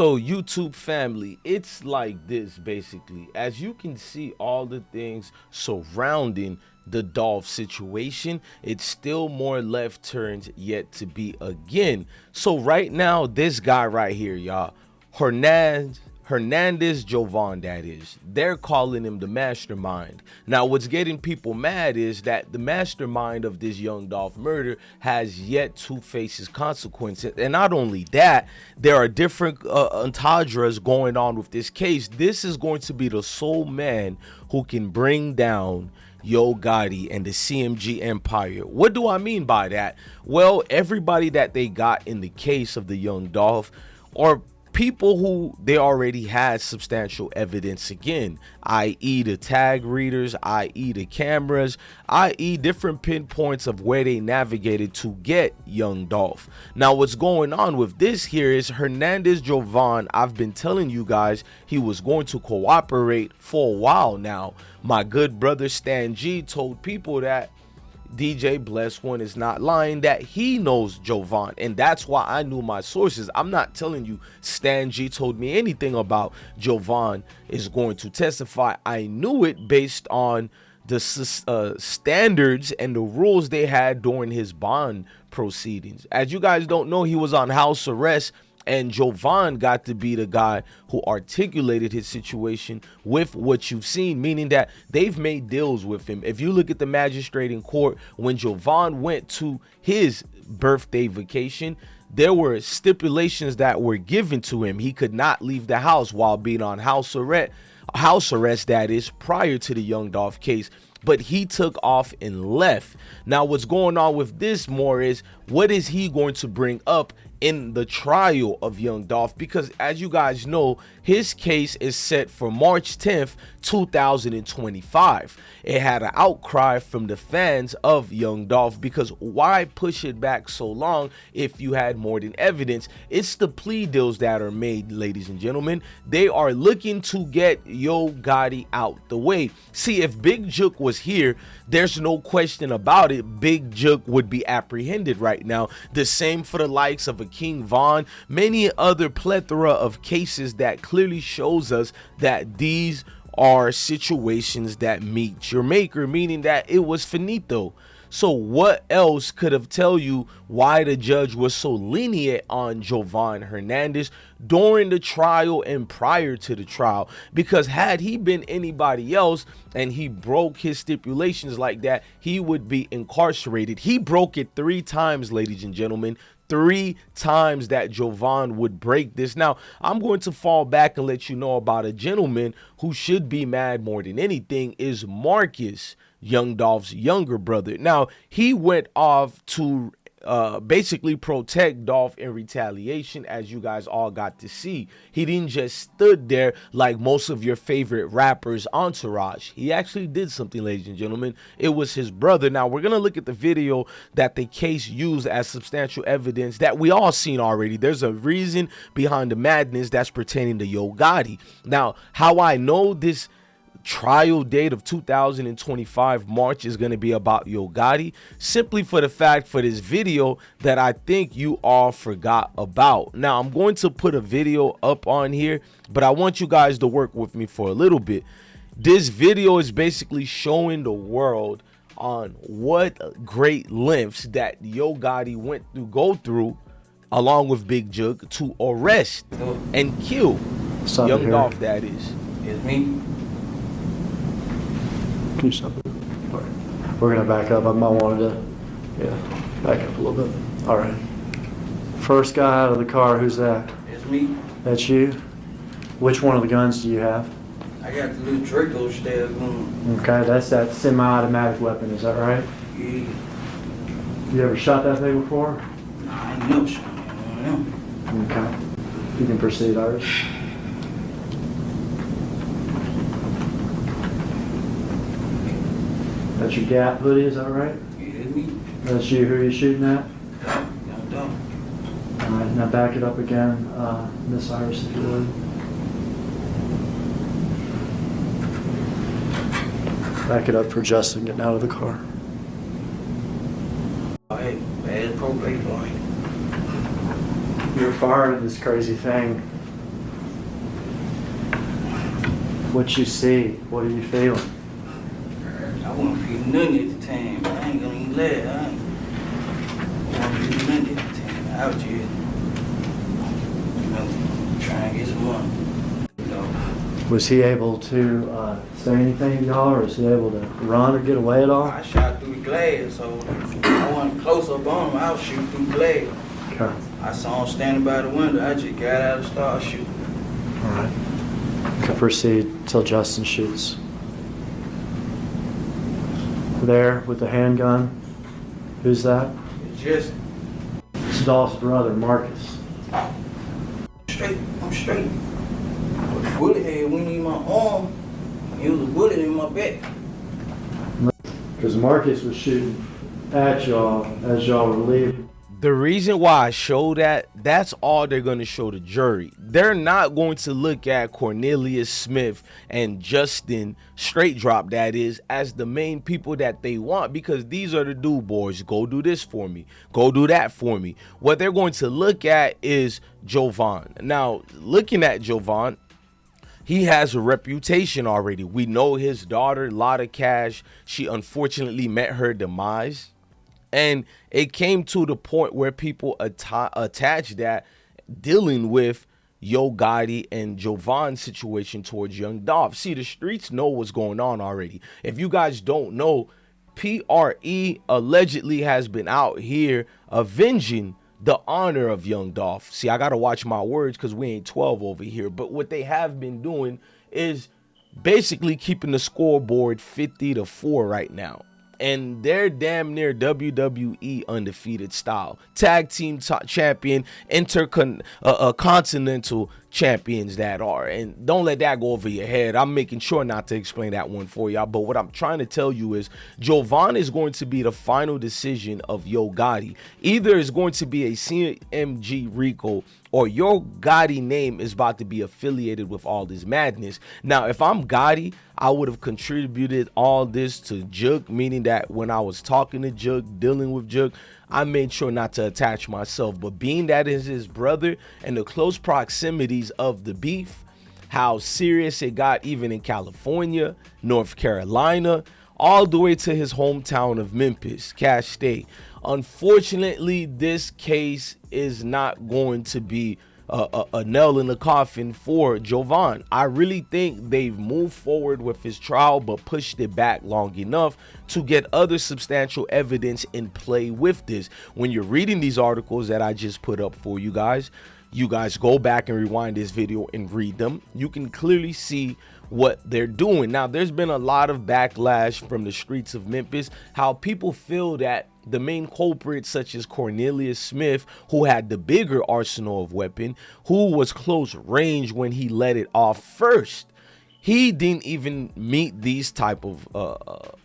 So YouTube family, it's like this basically. As you can see, all the things surrounding the Dolph situation, it's still more left turns yet to be again. So right now, this guy right here, y'all, Hernandez Govan, that is, they're calling him the mastermind. Now what's getting people mad is that the mastermind of this young Dolph murder has yet to face his consequences. And not only that, there are different entendres going on with this case. This is going to be the sole man who can bring down Yo Gotti and the CMG empire. What do I mean by that? Well, everybody that they got in the case of the young Dolph are people who they already had substantial evidence again, i.e. the tag readers, i.e. the cameras, i.e. different pinpoints of where they navigated to get young Dolph. Now what's going on with this here is Hernandez Govan, I've been telling you guys he was going to cooperate for a while now. My good brother Stan G told people that DJ Bless One is not lying, that he knows Govan, and that's why I knew my sources. I'm not telling you Stan G told me anything about Govan is going to testify. I knew it based on the standards and the rules they had during his bond proceedings. As you guys don't know, he was on house arrest, and Govan got to be the guy who articulated his situation with what you've seen, meaning that they've made deals with him. If you look at the magistrate in court, when Govan went to his birthday vacation, there were stipulations that were given to him. He could not leave the house while being on house arrest, that is, prior to the young Dolph case. But he took off and left. Now what's going on with this more is, what is he going to bring up in the trial of young Dolph? Because as you guys know, his case is set for March 10th 2025. It had an outcry from the fans of young Dolph, because why push it back so long if you had more than evidence? It's the plea deals that are made, ladies and gentlemen. They are looking to get Yo Gotti out the way. See, if Big Jook was here, there's no question about it, Big Jook would be apprehended right now. The same for the likes of a King Von, many other plethora of cases that clearly shows us that these are situations that meet your maker, meaning that it was finito. So what else could have tell you why the judge was so lenient on Govan Hernandez during the trial and prior to the trial? Because had he been anybody else and he broke his stipulations like that, he would be incarcerated. He broke it 3 times, ladies and gentlemen. 3 times that Govan would break this. Now, I'm going to fall back and let you know about a gentleman who should be mad more than anything, is Marcus, young Dolph's younger brother. Now, he went off to basically protect Dolph in retaliation, as you guys all got to see. He didn't just stood there like most of your favorite rappers' entourage. He actually did something, ladies and gentlemen. It was his brother. Now we're gonna look at the video that the case used as substantial evidence that we all seen already. There's a reason behind the madness that's pertaining to Yo Gotti. Now, how I know this trial date of 2025 March is going to be about Yo Gotti, simply for the fact for this video that I think you all forgot about. Now I'm going to put a video up on here, but I want you guys to work with me for a little bit. This video is basically showing the world on what great lengths that Yo Gotti went to go through along with Big Jook to arrest and kill young Dolph, that is. It's me. Can you stop it? All right. We're gonna back up. I might want to, back up a little bit. All right. First guy out of the car, who's that? It's me. That's you? Which one of the guns do you have? I got the little Draco style gun. Okay, that's that semi-automatic weapon, is that right? Yeah. You ever shot that thing before? Nah, I ain't never shot one of them. Okay. You can proceed, Iris. That's your Gap hoodie, is that right? Yeah, it's me. That's you. Who are you shooting at? Young Dolph. All right, now back it up again, Miss Iris, if you would. Back it up for Justin getting out of the car. Hey, bad probate line. You're fired at this crazy thing. What you see, what are you feeling? I wasn't feeling nothing at the time. I ain't gonna even lie. I wasn't feeling nothing at the time. I was just, trying to get some money. Was he able to say anything to y'all, or was he able to run or get away at all? I shot through the glass, so I wasn't close up on him. I was shooting through the glass. Okay. I saw him standing by the window. I just got out and started shooting. All right. So proceed till Justin shoots. There with the handgun. Who's that? It's just It's Dolph's brother, Marcus. straight. I'm straight. But the bullet head went in my arm. It was a bullet in my back. Because Marcus was shooting at y'all as y'all were leaving. The reason why I show that, that's all they're going to show the jury. They're not going to look at Cornelius Smith and Justin, straight drop that is, as the main people that they want, because these are the dude boys. Go do this for me. Go do that for me. What they're going to look at is Jovan. Now, looking at Jovan, he has a reputation already. We know his daughter, Lotta Cash. She unfortunately met her demise. And it came to the point where people attached that dealing with Yo Gotti and Jovan's situation towards Young Dolph. See, the streets know what's going on already. If you guys don't know, PRE allegedly has been out here avenging the honor of Young Dolph. See, I got to watch my words because we ain't 12 over here. But what they have been doing is basically keeping the scoreboard 50-4 right now. And they're damn near WWE undefeated style. Tag team champion, continental champions that are. And don't let that go over your head. I'm making sure not to explain that one for y'all. But what I'm trying to tell you is Jovan is going to be the final decision of Yo Gotti. Either it's going to be a CMG RICO or Yo Gotti name is about to be affiliated with all this madness. Now, if I'm Gotti, I would have contributed all this to Jug, meaning that when I was talking to Jug, dealing with Jug, I made sure not to attach myself. But being that is his brother and the close proximities of the beef, how serious it got even in California, North Carolina, all the way to his hometown of Memphis, Cache State. Unfortunately, this case is not going to be a nail in the coffin for Jovan. I really think they've moved forward with his trial but pushed it back long enough to get other substantial evidence in play with this. When you're reading these articles that I just put up for you guys go back and rewind this video and read them. You can clearly see what they're doing. Now, there's been a lot of backlash from the streets of Memphis, how people feel that the main culprits such as Cornelius Smith, who had the bigger arsenal of weapon, who was close range when he let it off first, he didn't even meet these type of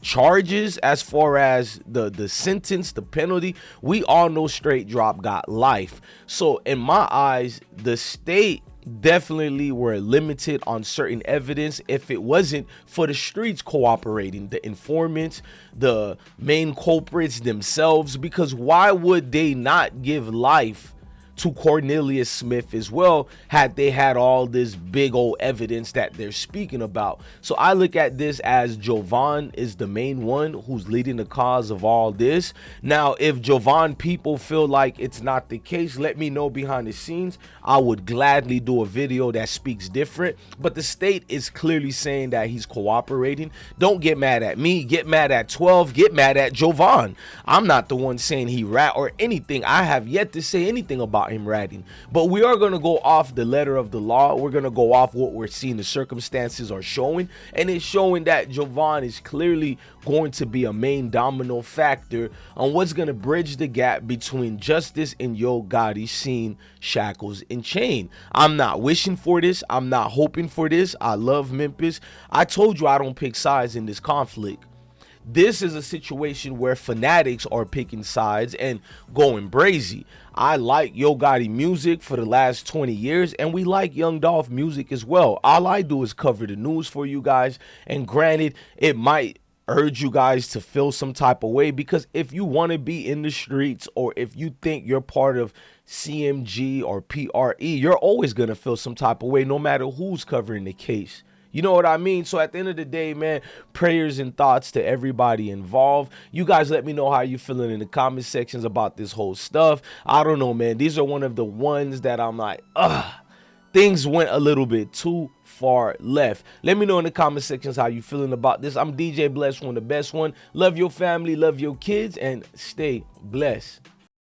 charges as far as the sentence, the penalty. We all know straight drop got life. So in my eyes, the state definitely were limited on certain evidence if it wasn't for the streets cooperating, the informants, the main culprits themselves, because why would they not give life to Cornelius Smith as well had they had all this big old evidence that they're speaking about? So I look at this as Jovan is the main one who's leading the cause of all this. Now, if Jovan people feel like it's not the case, let me know behind the scenes. I would gladly do a video that speaks different, but the state is clearly saying that he's cooperating. Don't get mad at me, get mad at 12, get mad at Jovan. I'm not the one saying he rat or anything. I have yet to say anything about him ratting, but we are going to go off the letter of the law. We're going to go off what we're seeing the circumstances are showing, and it's showing that Jovan is clearly going to be a main domino factor on what's going to bridge the gap between justice and Yo Gotti seeing shackles and chain. I'm not wishing for this. I'm not hoping for this. I love Memphis. I told you I don't pick sides in this conflict. This is a situation where fanatics are picking sides and going brazy. I like Yo Gotti music for the last 20 years, and we like Young Dolph music as well. All I do is cover the news for you guys, and granted, it might urge you guys to feel some type of way, because if you want to be in the streets, or if you think you're part of CMG or PRE, you're always going to feel some type of way no matter who's covering the case. You know what I mean? So at the end of the day, man, prayers and thoughts to everybody involved. You guys let me know how you feeling in the comment sections about this whole stuff. I don't know, man. These are one of the ones that I'm like, things went a little bit too far left. Let me know in the comment sections how you feeling about this. I'm DJ Bless, one, the best one. Love your family, love your kids, and stay blessed.